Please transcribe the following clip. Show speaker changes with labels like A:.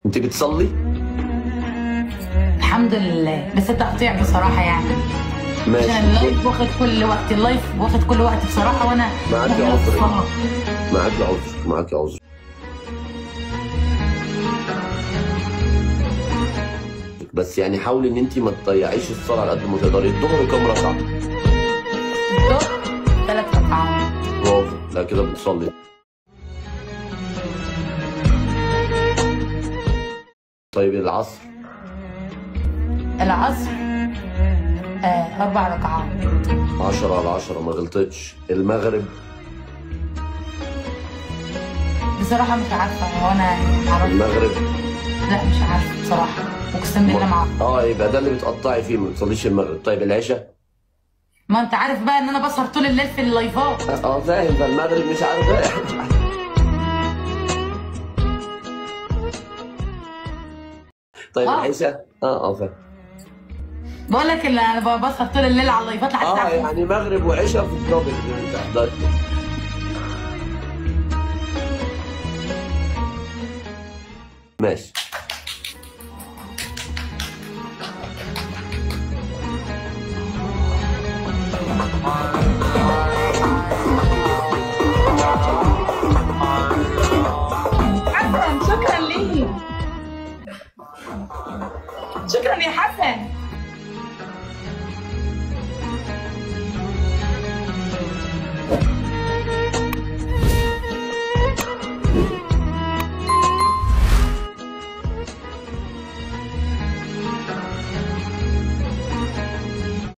A: انت بتصلي؟
B: الحمد لله، بس تقطيع بصراحه يعني.
A: ماشي.
B: عشان اللايف واخد كل وقت، اللايف واخد كل وقت بصراحه، وانا
A: معاكي
B: مهمله في
A: عذر،
B: الصلاه.
A: معاكي عذر، معاكي عذر. بس يعني حاولي ان انت ما تضيعيش الصلاه على قد ما تقدري. الظهر كام ركعه؟
B: الظهر 3 ركعات.
A: برافو، لا كده بتصلي. طيب العصر؟
B: العصر 4 ركعات.
A: 10/10 ما غلطتش. المغرب؟
B: بصراحه مش عارفه، هو انا عرفت؟
A: المغرب؟
B: لا مش عارفه بصراحه، اقسم بالله ما عارفه.
A: يبقى ده اللي بتقطعي فيه، ما بتصليش المغرب. طيب العشاء؟
B: ما انت عارف بقى ان انا بسهر طول الليل في اللايفات.
A: فاهم. فالمغرب مش عارفه. طيب العشاء؟ فاهم.
B: بقول لك اللي انا بسهر طول الليل على اللايفات لحد الساعه 5.
A: يعني مغرب وعشاء في الدبل اللي انت حضرته. ماشي.